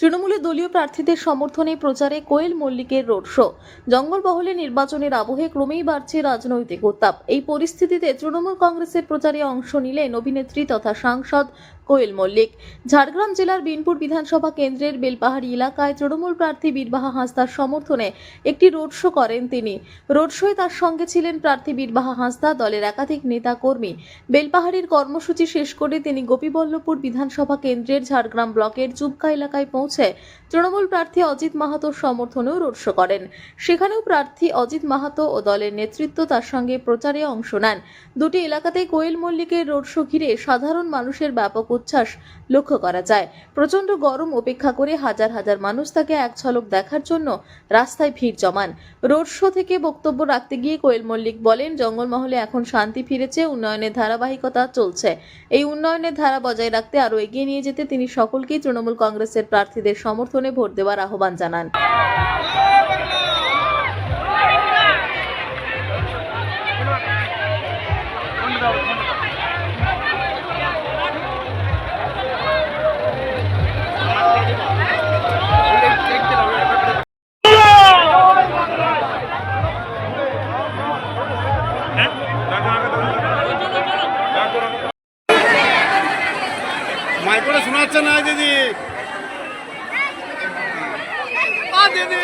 তৃণমূলের দলীয় প্রার্থীদের সমর্থনে প্রচারে কোয়েল মল্লিকের রোড শো। জঙ্গলমহলে নির্বাচনের আবহে ক্রমেই বাড়ছে রাজনৈতিক উত্তাপ। এই পরিস্থিতিতে তৃণমূল কংগ্রেসের প্রচারে অংশ নিলেন অভিনেত্রী তথা সাংসদ কোয়েল মল্লিক। ঝাড়গ্রাম জেলার বিনপুর বিধানসভা কেন্দ্রের বেলপাহাড়ি এলাকায় তৃণমূল প্রার্থী বীরবাহা হাঁসদার সমর্থনে একটি রোড শো করেন তিনি। রোড শোয়ে তার সঙ্গে ছিলেন প্রার্থী বীরবাহা হাঁসদা, দলের একাধিক নেতা কর্মী। বেলপাহাড়ির কর্মসূচি শেষ করে তিনি গোপীবল্লভপুর বিধানসভা কেন্দ্রের ঝাড়গ্রাম ব্লকের চুবকা এলাকায় পৌঁছে তৃণমূল প্রার্থী অজিত মাহাতোর সমর্থনেও রোড শো করেন। সেখানেও প্রার্থী অজিত মাহাতো ও দলের নেতৃত্ব তার সঙ্গে প্রচারে অংশ নেন। দুটি এলাকাতেই কোয়েল মল্লিকের রোড শো ঘিরে সাধারণ মানুষের ব্যাপক উচ্ছ্বাস লক্ষ্য করা যায়। প্রচন্ড গরম উপেক্ষা করে হাজার হাজার মানুষ তাকে এক ঝলক দেখার জন্য রাস্তায় ভিড় জমান। রোড শো থেকে বক্তব্য রাখতে গিয়ে কোয়েল মল্লিক বলেন, জঙ্গলমহলে এখন শান্তি ফিরেছে, উন্নয়নের ধারাবাহিকতা চলছে। এই উন্নয়নের ধারা বজায় রাখতে আরও এগিয়ে নিয়ে যেতে তিনি সকলকেই তৃণমূল কংগ্রেসের প্রার্থীদের সমর্থনে ভোট দেওয়ার আহ্বান জানান। মাইকটা শোনাচ্ছে না দিদি, দিদি